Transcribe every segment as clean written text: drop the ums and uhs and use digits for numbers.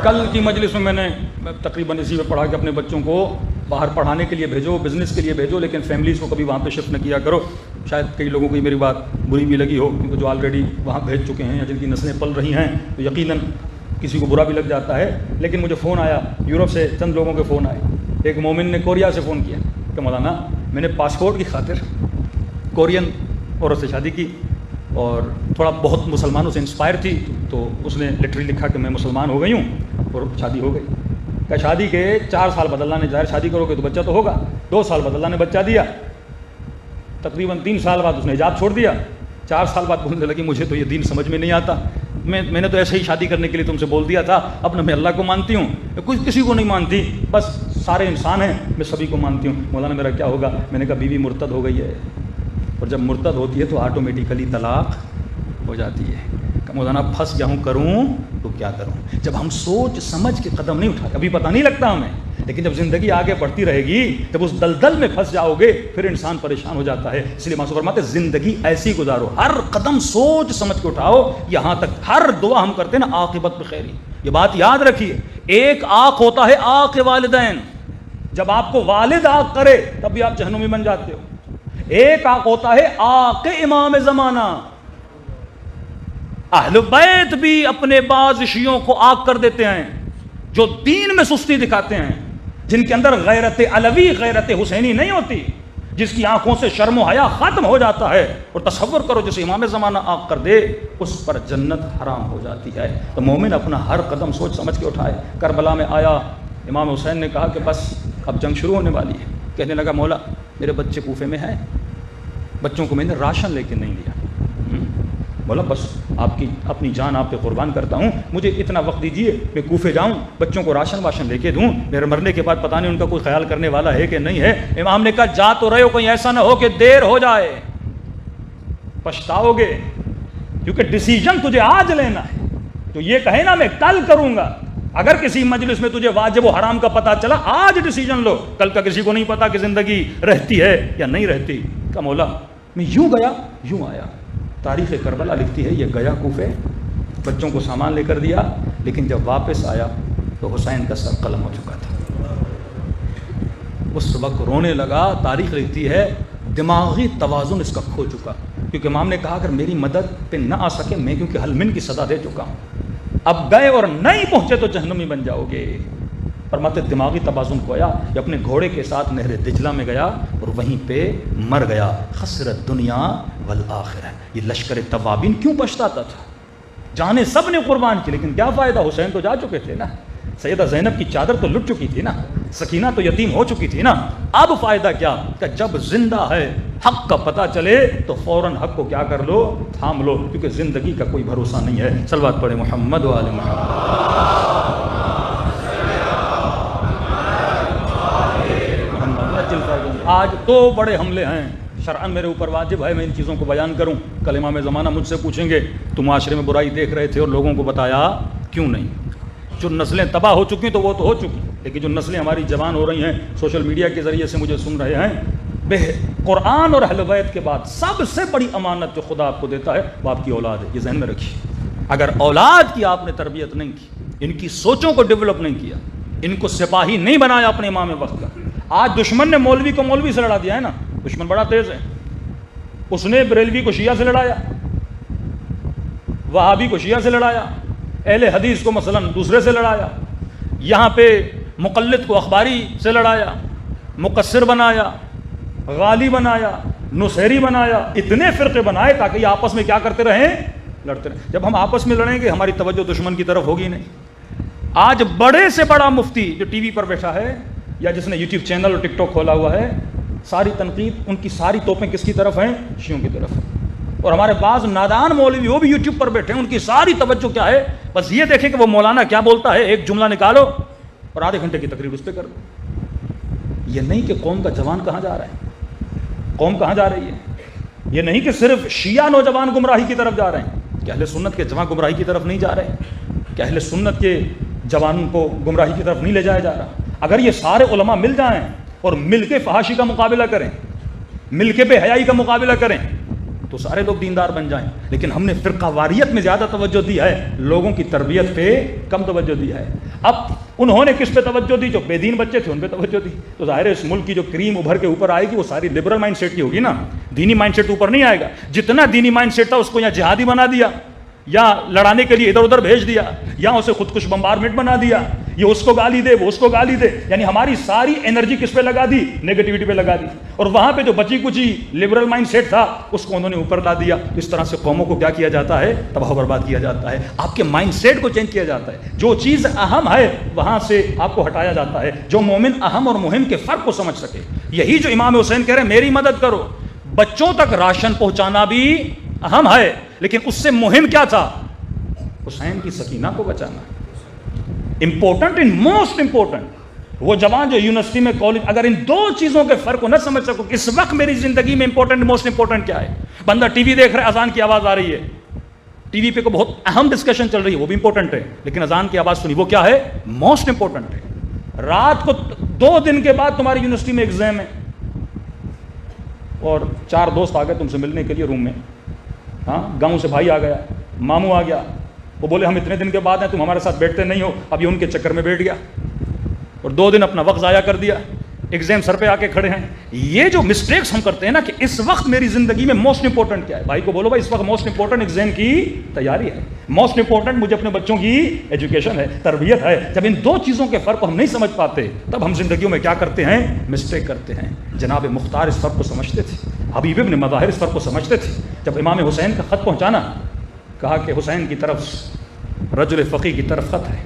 کل کی مجلس میں نے تقریباً اسی پہ پڑھا کہ اپنے بچوں کو باہر پڑھانے کے لیے بھیجو، بزنس کے لیے بھیجو، لیکن فیملیز کو کبھی وہاں پہ شفٹ نہ کیا کرو. شاید کئی لوگوں کو میری بات بری بھی لگی ہو، کیونکہ جو آلریڈی وہاں بھیج چکے ہیں یا جن کی نسلیں پل رہی ہیں تو یقیناً کسی کو برا بھی لگ جاتا ہے. لیکن مجھے فون آیا یورپ سے، چند لوگوں کے فون آئے. ایک مومن نے کوریا سے فون کیا کہ مولانا میں نے پاسپورٹ کی خاطر کورین عورت سے شادی کی اور تھوڑا بہت مسلمانوں سے انسپائر تھی، تو اس نے لٹرلی لکھا کہ میں مسلمان ہو گئی ہوں اور شادی ہو گئی. کہ شادی کے 4 سال بعد اللہ نے، ظاہر شادی کرو گے تو بچہ تو ہوگا، 2 سال بعد اللہ نے بچہ دیا. تقریباً 3 سال بعد اس نے حجاب چھوڑ دیا. 4 سال بعد بولنے لگی مجھے تو یہ دین سمجھ میں نہیں آتا، میں نے تو ایسے ہی شادی کرنے کے لیے تم سے بول دیا تھا، اب نہ میں اللہ کو مانتی ہوں، کچھ کسی کو نہیں مانتی، بس سارے انسان ہیں، میں سبھی کو مانتی ہوں. مولانا میرا کیا ہوگا؟ میں نے کہا بیوی مرتد ہو گئی ہے، اور جب مرتد ہوتی ہے تو آٹومیٹیکلی طلاق ہو جاتی ہے. کہ مولانا پھنس جاؤں کروں تو کیا کروں؟ جب ہم سوچ سمجھ کے قدم نہیں اٹھاتے، ابھی پتہ نہیں لگتا ہمیں، لیکن جب زندگی آگے بڑھتی رہے گی، جب اس دلدل میں پھنس جاؤ گے پھر انسان پریشان ہو جاتا ہے. اس لیے معصوم فرماتے زندگی ایسی گزارو، ہر قدم سوچ سمجھ کے اٹھاؤ. یہاں تک ہر دعا ہم کرتے ہیں نا عاقبت بخیری، یہ بات یاد رکھیے. ایک آنکھ ہوتا ہے آنکھ والدین، جب آپ کو والد آنکھ کرے تب بھی آپ جہنمی بن جاتے ہو. ایک آنکھ ہوتا ہے آنکھ امام زمانہ. اہل بیت بھی اپنے بعض شیعوں کو آنکھ کر دیتے ہیں جو دین میں سستی دکھاتے ہیں، جن کے اندر غیرت علوی غیرت حسینی نہیں ہوتی، جس کی آنکھوں سے شرم و حیا ختم ہو جاتا ہے. اور تصور کرو جسے امام زمانہ آنکھ کر دے اس پر جنت حرام ہو جاتی ہے. تو مومن اپنا ہر قدم سوچ سمجھ کے اٹھائے. کربلا میں آیا، امام حسین نے کہا کہ بس اب جنگ شروع ہونے والی ہے. کہنے لگا مولا میرے بچے کوفے میں ہیں، بچوں کو میں نے راشن لے کے نہیں دیا. بولا بس آپ کی اپنی جان آپ پہ قربان کرتا ہوں، مجھے اتنا وقت دیجئے، میں کوفے جاؤں، بچوں کو راشن واشن لے کے دوں، میرے مرنے کے بعد پتہ نہیں ان کا کوئی خیال کرنے والا ہے کہ نہیں ہے. امام نے کہا جا تو رہے ہو، کہیں ایسا نہ ہو کہ دیر ہو جائے، پچھتاؤ گے، کیونکہ ڈیسیجن تجھے آج لینا ہے. تو یہ کہے نا میں کل کروں گا، اگر کسی مجلس میں تجھے واجب و حرام کا پتہ چلا آج ڈیسیجن لو، کل کا کسی کو نہیں پتا کہ زندگی رہتی ہے یا نہیں رہتی. کہ مولا میں یوں گیا یوں آیا. تاریخ کربلا لکھتی ہے یہ گیا کوفے، بچوں کو سامان لے کر دیا، لیکن جب واپس آیا تو حسین کا سر قلم ہو چکا تھا. اس وقت رونے لگا. تاریخ لکھتی ہے دماغی توازن اس کا کھو چکا، کیونکہ امام نے کہا اگر میری مدد پہ نہ آ سکے، میں کیونکہ حلمن کی سزا دے چکا ہوں، اب گئے اور نہیں پہنچے تو جہنمی بن جاؤ گے. فرماتے دماغی توازن کھویا. یہ اپنے گھوڑے کے ساتھ نہر دجلہ میں گیا اور وہیں پہ مر گیا. خسرت دنیا والآخرہ. یہ لشکر توابین کیوں پچھتاتا تھا؟ جانیں سب نے قربان کی، لیکن کیا فائدہ؟ حسین تو جا چکے تھے نا، سیدہ زینب کی چادر تو لٹ چکی تھی نا، سکینہ تو یتیم ہو چکی تھی نا. اب فائدہ کیا؟ کہ جب زندہ ہے حق کا پتہ چلے تو فوراً حق کو کیا کر لو؟ تھام لو، کیونکہ زندگی کا کوئی بھروسہ نہیں ہے. صلوات پڑھے محمد و آل محمد. آج 2 بڑے حملے ہیں شرعاً میرے اوپر واجب ہے میں ان چیزوں کو بیان کروں. کل امام زمانہ مجھ سے پوچھیں گے تو معاشرے میں برائی دیکھ رہے تھے اور لوگوں کو بتایا کیوں نہیں؟ جو نسلیں تباہ ہو چکی تو وہ تو ہو چکی، لیکن جو نسلیں ہماری جوان ہو رہی ہیں، سوشل میڈیا کے ذریعے سے مجھے سن رہے ہیں، قرآن اور اہل بیت کے بعد سب سے بڑی امانت جو خدا آپ کو دیتا ہے وہ آپ کی اولاد ہے. یہ ذہن میں رکھیے. اگر اولاد کی آپ نے تربیت نہیں کی، ان کی سوچوں کو ڈیولپ نہیں کیا، ان کو سپاہی نہیں بنایا اپنے امام وقت کا. آج دشمن نے مولوی کو مولوی سے لڑا دیا ہے نا، دشمن بڑا تیز ہے. اس نے بریلوی کو شیعہ سے لڑایا، وہابی کو شیعہ سے لڑایا، اہل حدیث کو مثلا دوسرے سے لڑایا، یہاں پہ مقلد کو اخباری سے لڑایا، مقصر بنایا، غالی بنایا، نصیری بنایا. اتنے فرقے بنائے تاکہ یہ آپس میں کیا کرتے رہیں؟ لڑتے رہیں. جب ہم آپس میں لڑیں گے ہماری توجہ دشمن کی طرف ہوگی نہیں. آج بڑے سے بڑا مفتی جو ٹی وی پر بیٹھا ہے یا جس نے یوٹیوب چینل اور ٹک ٹاک کھولا ہوا ہے، ساری تنقید ان کی ساری توپیں کس کی طرف ہیں؟ شیعوں کی طرف. اور ہمارے بعض نادان مولوی وہ بھی یوٹیوب پر بیٹھے ہیں، ان کی ساری توجہ کیا ہے؟ بس یہ دیکھیں کہ وہ مولانا کیا بولتا ہے، ایک جملہ نکالو اور آدھے گھنٹے کی تقریر اس پہ کر دو. یہ نہیں کہ قوم کا جوان کہاں جا رہا ہے، قوم کہاں جا رہی ہے. یہ نہیں کہ صرف شیعہ نوجوان گمراہی کی طرف جا رہے ہیں، کہ اہل سنت کے جوان گمراہی کی طرف نہیں جا رہے ہیں، کہ اہل سنت کے جوانوں کو گمراہی کی طرف نہیں لے جایا جا رہا. اگر یہ سارے علماء مل جائیں اور مل کے فحاشی کا مقابلہ کریں، مل کے بے حیائی کا مقابلہ کریں، تو سارے لوگ دیندار بن جائیں، لیکن ہم نے فرقہ واریت میں زیادہ توجہ دی ہے، لوگوں کی تربیت پہ کم توجہ دی ہے۔ اب انہوں نے کس پہ توجہ دی؟ جو بے دین بچے تھے ان پہ توجہ دی۔ تو ظاہر ہے اس ملک کی جو کریم ابھر کے اوپر آئے گی وہ ساری لبرل مائنڈ سیٹ کی ہوگی نا، دینی مائنڈ سیٹ اوپر نہیں آئے گا۔ جتنا دینی مائنڈ سیٹ تھا اس کو یا جہادی بنا دیا، یا لڑانے کے لیے ادھر ادھر بھیج دیا، یا اسے خودکش بمبارمنٹ بنا دیا، یہ اس کو گالی دے وہ اس کو گالی دے، یعنی ہماری ساری انرجی کس پہ لگا دی؟ نیگیٹیوٹی پہ لگا دی، اور وہاں پہ جو بچی کچی لبرل مائنڈ سیٹ تھا اس کو انہوں نے اوپر لا دیا۔ اس طرح سے قوموں کو کیا کیا جاتا ہے؟ تباہ و برباد کیا جاتا ہے۔ آپ کے مائنڈ سیٹ کو چینج کیا جاتا ہے، جو چیز اہم ہے وہاں سے آپ کو ہٹایا جاتا ہے، جو مومن اہم اور مہم کے فرق کو سمجھ سکے۔ یہی جو امام حسین کہہ رہے ہیں میری مدد کرو، بچوں تک راشن پہنچانا بھی اہم ہے، لیکن اس سے مہم کیا تھا؟ حسین کی سکینہ کو بچانا، امپورٹنٹ ان موسٹ امپورٹنٹ۔ وہ جوان جو یونیورسٹی میں کالج، اگر ان دو چیزوں کے فرق کو نہ سمجھ سکو اس وقت میری زندگی میں امپورٹنٹ موسٹ امپورٹنٹ کیا ہے، بندہ ٹی وی دیکھ رہا ہے، اذان کی آواز آ رہی ہے، ٹی وی پہ کوئی بہت اہم ڈسکشن چل رہی ہے وہ بھی امپورٹنٹ ہے، لیکن اذان کی آواز سنی وہ کیا ہے؟ موسٹ امپورٹنٹ ہے۔ رات کو 2 دن کے بعد تمہاری یونیورسٹی میں ایگزام ہے اور 4 دوست آ گئے تم سے ملنے کے لیے روم میں، ہاں گاؤں سے بھائی آ گیا، ماموں آ گیا، وہ بولے ہم اتنے دن کے بعد ہیں تم ہمارے ساتھ بیٹھتے نہیں ہو، اب یہ ان کے چکر میں بیٹھ گیا اور 2 دن اپنا وقت ضائع کر دیا، ایگزام سر پہ آ کے کھڑے ہیں۔ یہ جو مسٹیکس ہم کرتے ہیں نا کہ اس وقت میری زندگی میں موسٹ امپورٹنٹ کیا ہے، بھائی کو بولو بھائی اس وقت موسٹ امپورٹنٹ ایگزام کی تیاری ہے، موسٹ امپورٹنٹ مجھے اپنے بچوں کی ایجوکیشن ہے، تربیت ہے۔ جب ان 2 چیزوں کے فرق کو ہم نہیں سمجھ پاتے تب ہم زندگیوں میں کیا کرتے ہیں؟ مسٹیک کرتے ہیں۔ جناب مختار اس فرق کو سمجھتے تھے، حبیب ابن مظاہر اس فرق کو سمجھتے تھے۔ جب امام حسین کا خط پہنچانا، کہا کہ حسین کی طرف رجل فقی کی طرف خط ہے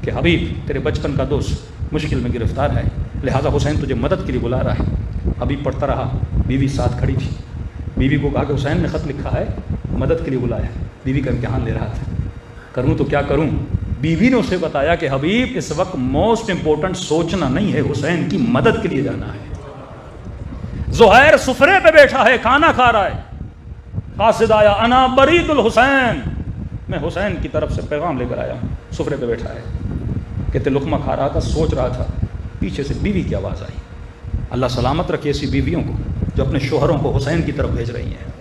کہ حبیب تیرے بچپن کا دوست مشکل میں گرفتار ہے، لہٰذا حسین تجھے مدد کے لیے بلا رہا ہے۔ حبیب پڑھتا رہا، بیوی ساتھ کھڑی تھی، بیوی کو کہا کہ حسین نے خط لکھا ہے، مدد کے لیے بلایا۔ بیوی کا امتحان لے رہا تھا، کروں تو کیا کروں؟ بیوی نے اسے بتایا کہ حبیب اس وقت موسٹ امپورٹنٹ سوچنا نہیں ہے، حسین کی مدد کے لیے جانا ہے۔ زہیر سفرے پہ بیٹھا ہے، کھانا کھا رہا ہے، قاصد آیا، انا برید الحسین، میں حسین کی طرف سے پیغام لے کر آیا ہوں۔ سفرے پہ بیٹھا ہے، کہتے لقمہ کھا رہا تھا، سوچ رہا تھا، پیچھے سے بیوی کی آواز آئی۔ اللہ سلامت رکھے ایسی بیویوں کو جو اپنے شوہروں کو حسین کی طرف بھیج رہی ہیں۔